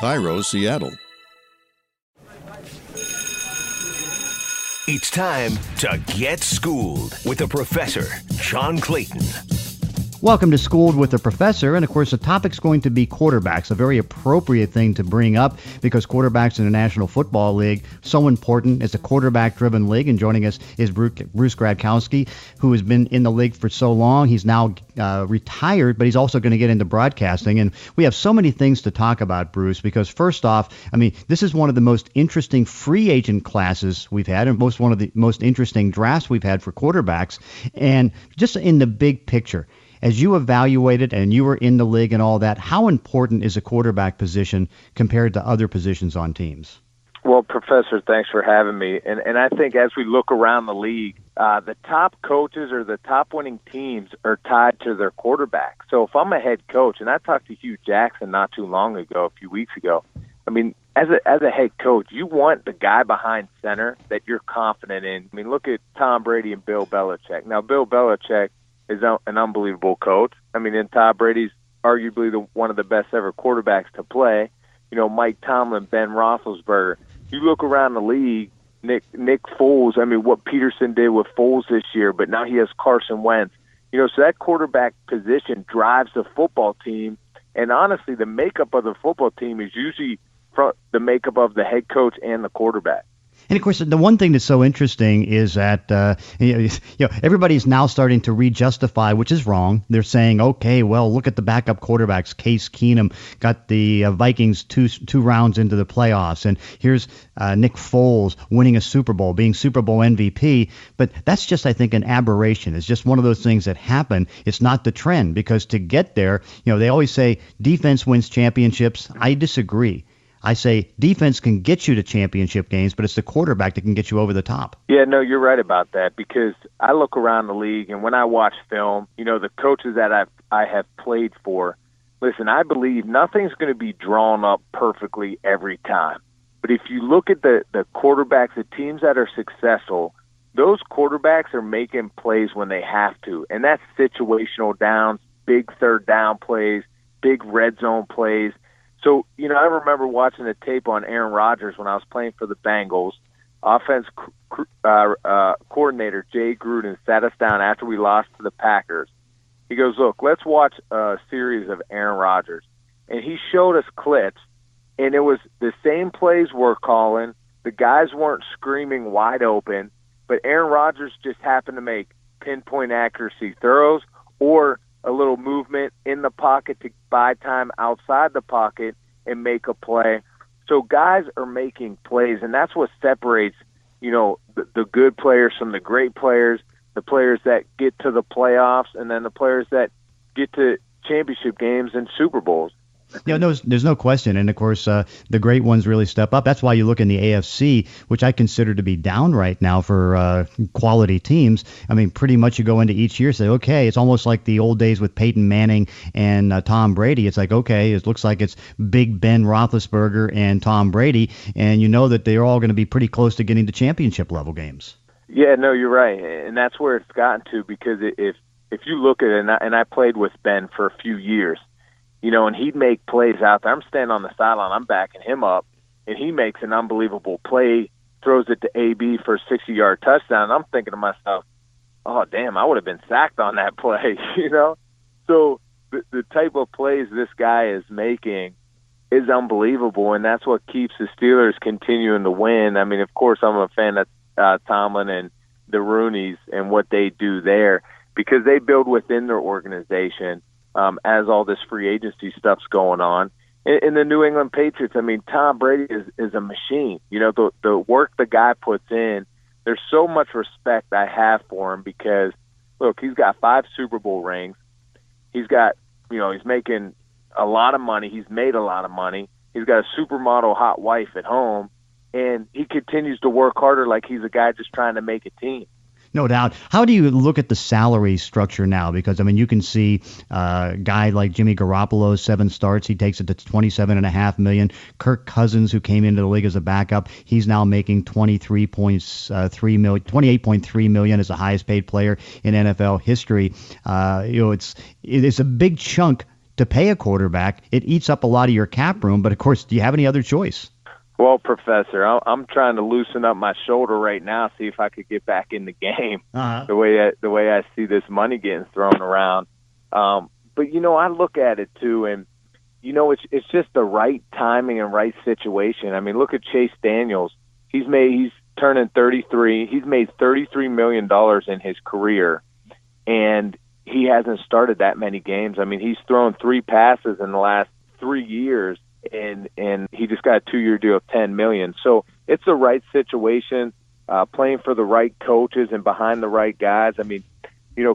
Cairo, Seattle. It's time to get schooled with the professor, John Clayton. Welcome to Schooled with the Professor, and of course the topic's going to be quarterbacks, a very appropriate thing to bring up because quarterbacks in the National Football League, so important. It's a quarterback-driven league, and joining us is Bruce Gradkowski, who has been in the league for so long. He's now retired, but he's also going to get into broadcasting, and we have so many things to talk about, Bruce, because first off, I mean, this is one of the most interesting free agent classes we've had, and one of the most interesting drafts we've had for quarterbacks, and just in the big picture, as you evaluated and you were in the league and all that, how important is a quarterback position compared to other positions on teams? Well, Professor, thanks for having me. And I think as we look around the league, the top coaches or the top winning teams are tied to their quarterback. So if I'm a head coach, and I talked to Hugh Jackson not too long ago, a few weeks ago, I mean, as a head coach, you want the guy behind center that you're confident in. I mean, look at Tom Brady and Bill Belichick. Now, Bill Belichick is an unbelievable coach. I mean, and Todd Brady's arguably one of the best ever quarterbacks to play. You know, Mike Tomlin, Ben Roethlisberger. You look around the league, Nick Foles. I mean, what Peterson did with Foles this year, but now he has Carson Wentz. You know, so that quarterback position drives the football team. And honestly, the makeup of the football team is usually from the makeup of the head coach and the quarterback. And, of course, the one thing that's so interesting is that everybody's now starting to re-justify, which is wrong. They're saying, okay, well, look at the backup quarterbacks. Case Keenum got the Vikings two rounds into the playoffs. And here's Nick Foles winning a Super Bowl, being Super Bowl MVP. But that's just, I think, an aberration. It's just one of those things that happen. It's not the trend because to get there, they always say defense wins championships. I disagree. I say defense can get you to championship games, but it's the quarterback that can get you over the top. Yeah, no, you're right about that because I look around the league and when I watch film, the coaches that I have played for, listen, I believe nothing's going to be drawn up perfectly every time. But if you look at the quarterbacks, the teams that are successful, those quarterbacks are making plays when they have to, and that's situational downs, big third down plays, big red zone plays. So, I remember watching the tape on Aaron Rodgers when I was playing for the Bengals. Offense coordinator Jay Gruden sat us down after we lost to the Packers. He goes, look, let's watch a series of Aaron Rodgers. And he showed us clips, and it was the same plays we're calling. The guys weren't screaming wide open, but Aaron Rodgers just happened to make pinpoint accuracy throws or a little movement in the pocket to buy time outside the pocket and make a play. So guys are making plays, and that's what separates, the good players from the great players, the players that get to the playoffs, and then the players that get to championship games and Super Bowls. There's no question. And, of course, the great ones really step up. That's why you look in the AFC, which I consider to be down right now for quality teams. I mean, pretty much you go into each year and say, okay, it's almost like the old days with Peyton Manning and Tom Brady. It's like, okay, it looks like it's Big Ben Roethlisberger and Tom Brady, and you know that they're all going to be pretty close to getting to championship level games. Yeah, no, you're right. And that's where it's gotten to because if you look at it, and I played with Ben for a few years, and he'd make plays out there. I'm standing on the sideline. I'm backing him up, and he makes an unbelievable play, throws it to AB for a 60-yard touchdown. And I'm thinking to myself, oh, damn, I would have been sacked on that play, So the type of plays this guy is making is unbelievable, and that's what keeps the Steelers continuing to win. I mean, of course, I'm a fan of Tomlin and the Rooneys and what they do there because they build within their organization as all this free agency stuff's going on. In the New England Patriots, I mean, Tom Brady is a machine. The work the guy puts in, there's so much respect I have for him because, look, he's got 5 Super Bowl rings. He's got, he's making a lot of money. He's made a lot of money. He's got a supermodel hot wife at home, and he continues to work harder like he's a guy just trying to make a team. No doubt. How do you look at the salary structure now? Because, I mean, you can see a guy like Jimmy Garoppolo, 7 starts. He takes it to $27.5 million. Kirk Cousins, who came into the league as a backup, he's now making $28.3 million as the highest paid player in NFL history. It's a big chunk to pay a quarterback. It eats up a lot of your cap room, but of course, do you have any other choice? Well, Professor, I'm trying to loosen up my shoulder right now, see if I could get back in the game. The way I see this money getting thrown around. But I look at it too, and it's just the right timing and right situation. I mean, look at Chase Daniels. He's turning 33. He's made $33 million in his career, and he hasn't started that many games. I mean, he's thrown 3 passes in the last 3 years, and he just got a 2-year deal of $10 million. So it's the right situation, playing for the right coaches and behind the right guys. I mean,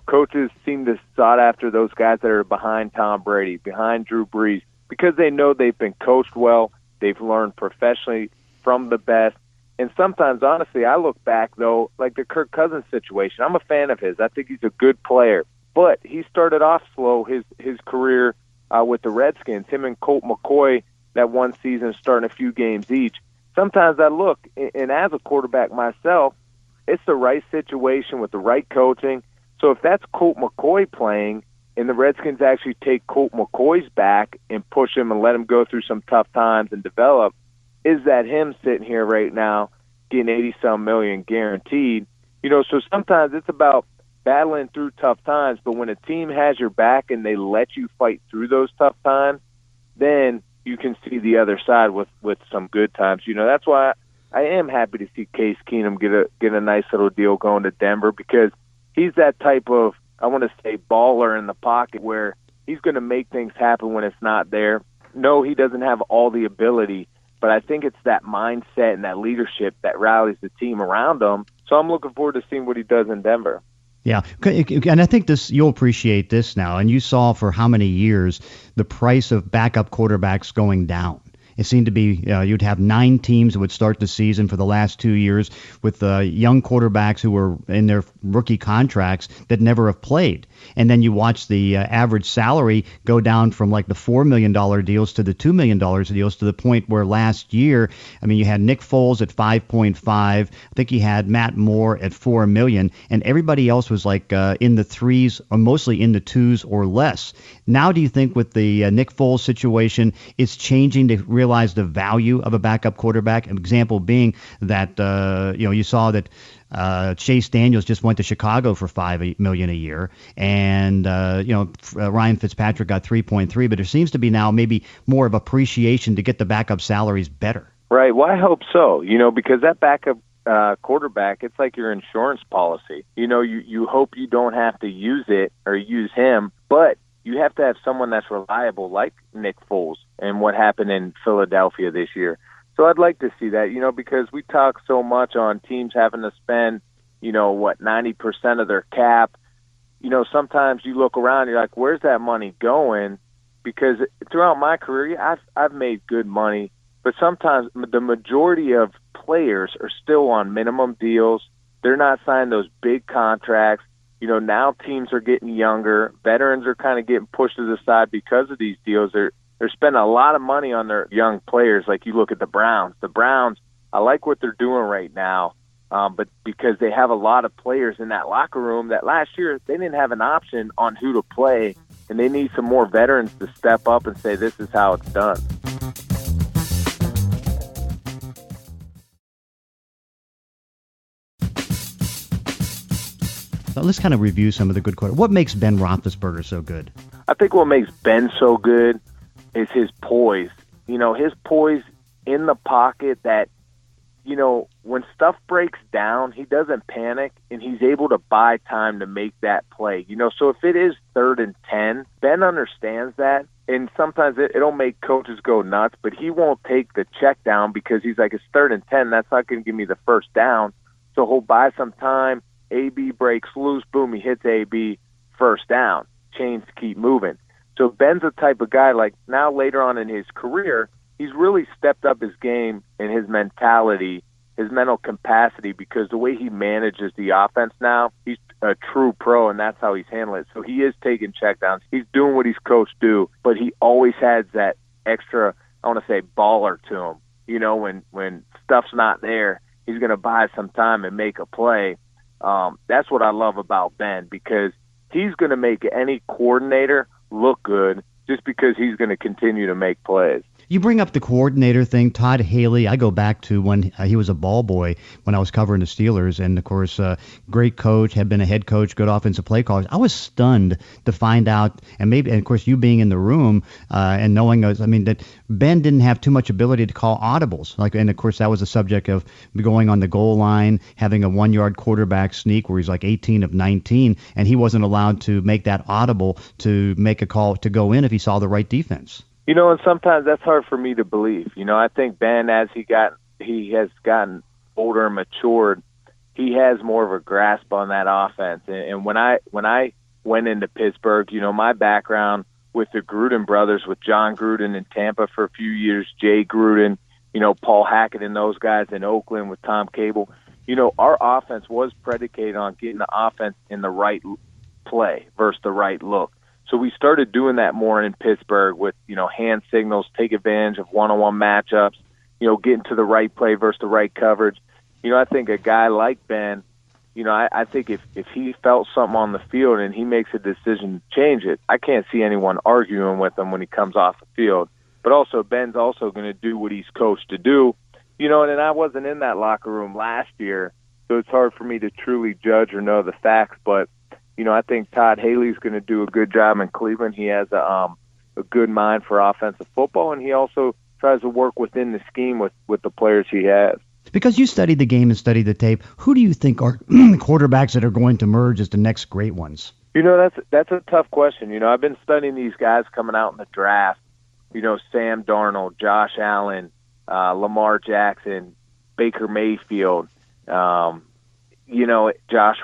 coaches seem to sought after those guys that are behind Tom Brady, behind Drew Brees, because they know they've been coached well, they've learned professionally from the best. And sometimes, honestly, I look back, though, like the Kirk Cousins situation. I'm a fan of his. I think he's a good player. But he started off slow his career with the Redskins, him and Colt McCoy, that one season starting a few games each. Sometimes I look, and as a quarterback myself, it's the right situation with the right coaching. So if that's Colt McCoy playing and the Redskins actually take Colt McCoy's back and push him and let him go through some tough times and develop, is that him sitting here right now getting $80-some million guaranteed? So sometimes it's about battling through tough times, but when a team has your back and they let you fight through those tough times, then you can see the other side with some good times. That's why I am happy to see Case Keenum get a nice little deal going to Denver, because he's that type of, I want to say, baller in the pocket where he's going to make things happen when it's not there. No, he doesn't have all the ability, but I think it's that mindset and that leadership that rallies the team around him. So I'm looking forward to seeing what he does in Denver. Yeah, and I think you'll appreciate this now. And you saw for how many years the price of backup quarterbacks going down. It seemed to be you'd have 9 teams that would start the season for the last 2 years with young quarterbacks who were in their rookie contracts that never have played. And then you watch the average salary go down from like the $4 million deals to the $2 million deals, to the point where last year, I mean, you had Nick Foles at 5.5. I think you had Matt Moore at $4 million, and everybody else was like in the 3s or mostly in the 2s or less. Now, do you think with the Nick Foles situation, it's changing to realize the value of a backup quarterback? An example being that you saw that Chase Daniels just went to Chicago for $5 million a year, and Ryan Fitzpatrick got 3.3. But there seems to be now maybe more of appreciation to get the backup salaries better. Right. Well, I hope so. Because that backup quarterback, it's like your insurance policy. You hope you don't have to use it or use him, but you have to have someone that's reliable, like Nick Foles and what happened in Philadelphia this year. So I'd like to see that, because we talk so much on teams having to spend, 90% of their cap. Sometimes you look around, you're like, where's that money going? Because throughout my career, I've made good money, but sometimes the majority of players are still on minimum deals. They're not signing those big contracts. Now teams are getting younger. Veterans are kind of getting pushed to the side because of these deals. They're spending a lot of money on their young players. Like you look at the Browns. The Browns, I like what they're doing right now, but because they have a lot of players in that locker room that last year they didn't have an option on who to play, and they need some more veterans to step up and say this is how it's done. Let's kind of review some of the good quarterbacks. What makes Ben Roethlisberger so good? I think what makes Ben so good is his poise. His poise in the pocket that, when stuff breaks down, he doesn't panic, and he's able to buy time to make that play. So if it is 3rd and 10, Ben understands that, and sometimes it'll make coaches go nuts, but he won't take the check down because he's like, it's 3rd and 10, that's not going to give me the first down. So he'll buy some time. AB breaks loose, boom, he hits AB, first down. Chains keep moving. So Ben's the type of guy, like now later on in his career, he's really stepped up his game and his mentality, his mental capacity, because the way he manages the offense now, he's a true pro, and that's how he's handling it. So he is taking checkdowns. He's doing what he's coached do, but he always has that extra, I want to say, baller to him. When stuff's not there, he's going to buy some time and make a play. That's what I love about Ben, because he's going to make any coordinator look good just because he's going to continue to make plays. You bring up the coordinator thing, Todd Haley. I go back to when he was a ball boy when I was covering the Steelers, and of course, great coach, had been a head coach, good offensive play caller. I was stunned to find out, and of course, you being in the room and knowing, that Ben didn't have too much ability to call audibles. And of course, that was the subject of going on the goal line, having a 1-yard quarterback sneak where he's like 18 of 19, and he wasn't allowed to make that audible to make a call to go in if he saw the right defense. And sometimes that's hard for me to believe. I think Ben, as he has gotten older and matured, he has more of a grasp on that offense. And when I went into Pittsburgh, my background with the Gruden brothers, with John Gruden in Tampa for a few years, Jay Gruden, Paul Hackett and those guys in Oakland with Tom Cable, our offense was predicated on getting the offense in the right play versus the right look. So we started doing that more in Pittsburgh with, hand signals, take advantage of one-on-one matchups, getting to the right play versus the right coverage. I think a guy like Ben, I think if he felt something on the field and he makes a decision to change it, I can't see anyone arguing with him when he comes off the field. But also, Ben's also going to do what he's coached to do. And I wasn't in that locker room last year, so it's hard for me to truly judge or know the facts, but I think Todd Haley's going to do a good job in Cleveland. He has a good mind for offensive football, and he also tries to work within the scheme with the players he has. Because you studied the game and studied the tape, who do you think are quarterbacks that are going to merge as the next great ones? That's a tough question. I've been studying these guys coming out in the draft. Sam Darnold, Josh Allen, Lamar Jackson, Baker Mayfield, Josh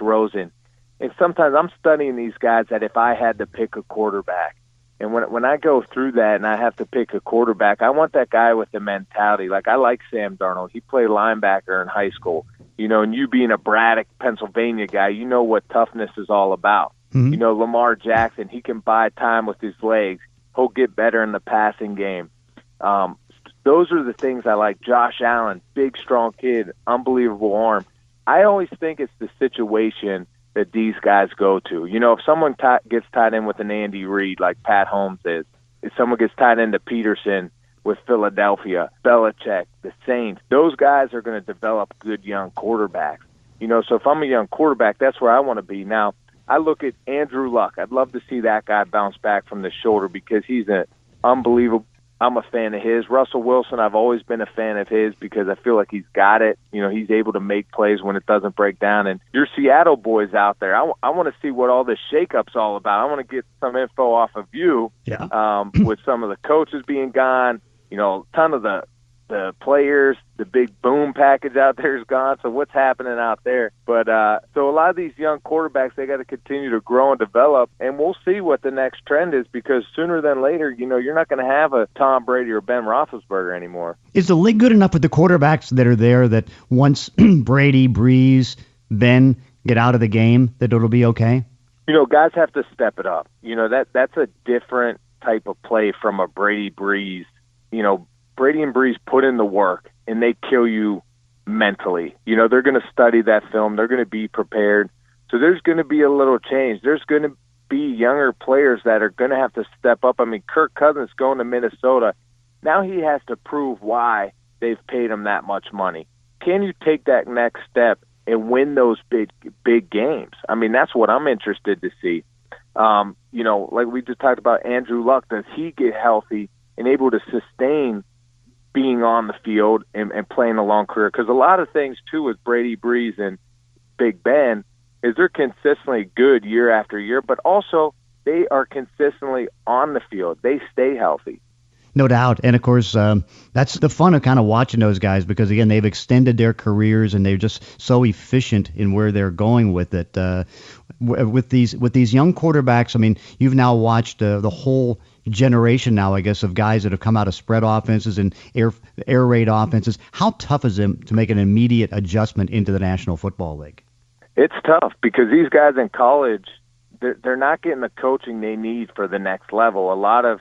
Rosen. And sometimes I'm studying these guys that if I had to pick a quarterback, and when I go through that and I have to pick a quarterback, I want that guy with the mentality. Like, I like Sam Darnold. He played linebacker in high school. And you being a Braddock, Pennsylvania guy, you know what toughness is all about. Mm-hmm. Lamar Jackson, he can buy time with his legs. He'll get better in the passing game. Those are the things I like. Josh Allen, big, strong kid, unbelievable arm. I always think it's the situation that these guys go to. If someone gets tied in with an Andy Reid like Pat Holmes is, if someone gets tied into Peterson with Philadelphia, Belichick, the Saints, those guys are going to develop good young quarterbacks. So if I'm a young quarterback, that's where I want to be. Now, I look at Andrew Luck. I'd love to see that guy bounce back from the shoulder because he's an unbelievable. I'm a fan of his. Russell Wilson, I've always been a fan of his because I feel like he's got it. He's able to make plays when it doesn't break down. And your Seattle boys out there, I want to see what all this shakeup's all about. I want to get some info off of you with some of the coaches being gone, a ton of the players, the big boom package out there is gone. So what's happening out there? But so a lot of these young quarterbacks, they got to continue to grow and develop, and we'll see what the next trend is because sooner than later, you're not going to have a Tom Brady or Ben Roethlisberger anymore. Is the league good enough with the quarterbacks that are there that once Brady, Brees, Ben get out of the game, that it'll be okay? Guys have to step it up. That's a different type of play from a Brady Brees. Brady and Brees put in the work, and they kill you mentally. They're going to study that film. They're going to be prepared. So there's going to be a little change. There's going to be younger players that are going to have to step up. I mean, Kirk Cousins going to Minnesota. Now he has to prove why they've paid him that much money. Can you take that next step and win those big games? I mean, that's what I'm interested to see. Like we just talked about Andrew Luck, does he get healthy and able to sustain being on the field and playing a long career? Because a lot of things, too, with Brady, Brees, and Big Ben is they're consistently good year after year, but also they are consistently on the field. They stay healthy. No doubt. And, of course, that's the fun of kind of watching those guys because, again, they've extended their careers and they're just so efficient in where they're going with it. With these young quarterbacks, I mean, you've now watched the whole generation now, I guess, of guys that have come out of spread offenses and air raid offenses. How tough is it to make an immediate adjustment into the National Football League? It's tough because these guys in college, they're not getting the coaching they need for the next level. A lot of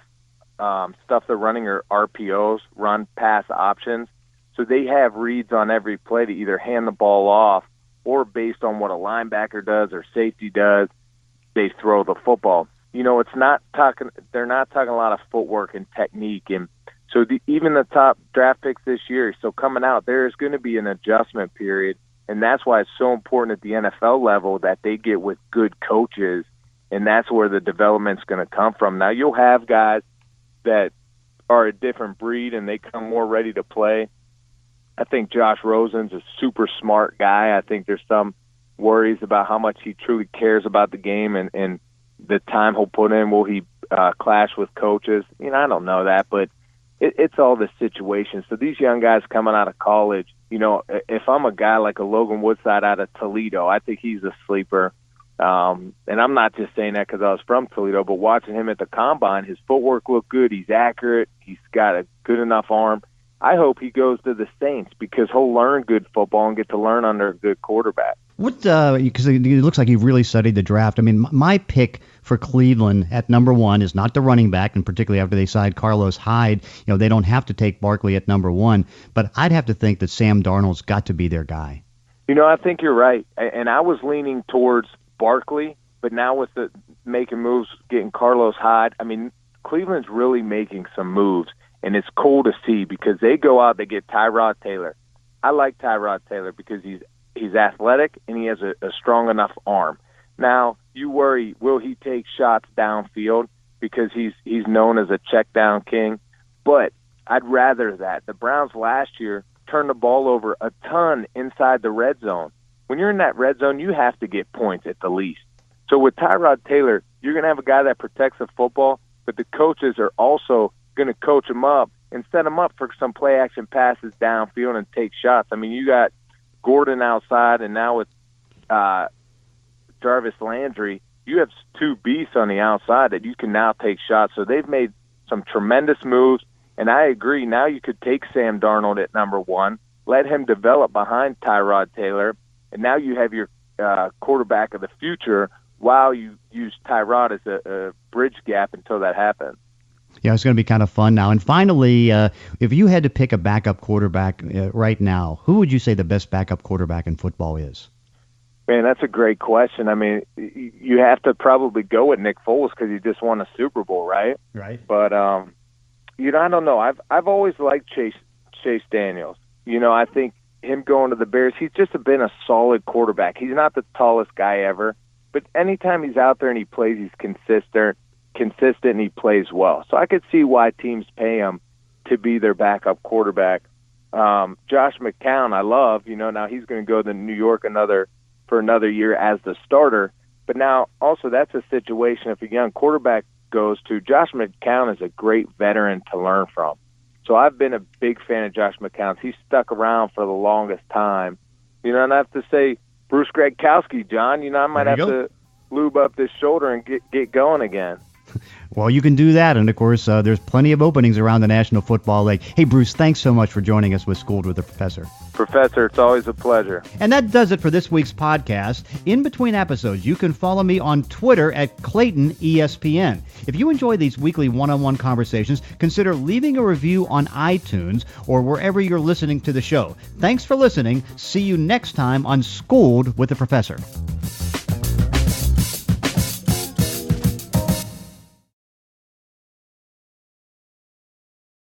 stuff they're running are RPOs, run pass options. So they have reads on every play to either hand the ball off or based on what a linebacker does or safety does, they throw the football. it's not talking. They're not talking a lot of footwork and technique, and so even the top draft picks this year. So coming out, there is going to be an adjustment period, and that's why it's so important at the NFL level that they get with good coaches, and that's where the development's going to come from. Now you'll have guys that are a different breed, and they come more ready to play. I think Josh Rosen's a super smart guy. I think there's some worries about how much he truly cares about the game and the time he'll put in. Will he clash with coaches? I don't know that, but it's all the situation. So these young guys coming out of college, if I'm a guy like a Logan Woodside out of Toledo, I think he's a sleeper. And I'm not just saying that because I was from Toledo, but watching him at the Combine, his footwork looked good. He's accurate. He's got a good enough arm. I hope he goes to the Saints because he'll learn good football and get to learn under a good quarterback. Because it looks like you've really studied the draft. I mean, my pick for Cleveland at number 1 is not the running back, and particularly after they signed Carlos Hyde, they don't have to take Barkley at number 1. But I'd have to think that Sam Darnold's got to be their guy. I think you're right. And I was leaning towards Barkley, but now with the making moves, getting Carlos Hyde, I mean, Cleveland's really making some moves, and it's cool to see because they go out, they get Tyrod Taylor. I like Tyrod Taylor because he's athletic and he has a strong enough arm. Now, you worry, will he take shots downfield because he's known as a check down king? But I'd rather that. The Browns last year turned the ball over a ton inside the red zone. When you're in that red zone, you have to get points at the least. So with Tyrod Taylor, you're going to have a guy that protects the football, but the coaches are also going to coach him up and set him up for some play action passes downfield and take shots. I mean, you got Gordon outside, and now with Jarvis Landry, you have 2 beasts on the outside that you can now take shots. So they've made some tremendous moves, and I agree. Now you could take Sam Darnold at number 1, let him develop behind Tyrod Taylor, and now you have your quarterback of the future while you use Tyrod as a bridge gap until that happens. Yeah, it's going to be kind of fun now. And finally, if you had to pick a backup quarterback right now, who would you say the best backup quarterback in football is? Man, that's a great question. I mean, you have to probably go with Nick Foles because he just won a Super Bowl, right? Right. But I don't know. I've always liked Chase Daniels. I think him going to the Bears, he's just been a solid quarterback. He's not the tallest guy ever, but anytime he's out there and he plays, he's consistent and he plays well. So I could see why teams pay him to be their backup quarterback. Josh McCown, I love. Now he's going to go to New York for another year as the starter. But now also that's a situation if a young quarterback goes to, Josh McCown is a great veteran to learn from. So I've been a big fan of Josh McCown. He's stuck around for the longest time. And I have to say, Bruce Gradkowski, John, I might have to lube up this shoulder and get going again. Well, you can do that. And, of course, there's plenty of openings around the National Football League. Hey, Bruce, thanks so much for joining us with Schooled with the Professor. Professor, it's always a pleasure. And that does it for this week's podcast. In between episodes, you can follow me on Twitter at Clayton ESPN. If you enjoy these weekly one-on-one conversations, consider leaving a review on iTunes or wherever you're listening to the show. Thanks for listening. See you next time on Schooled with the Professor.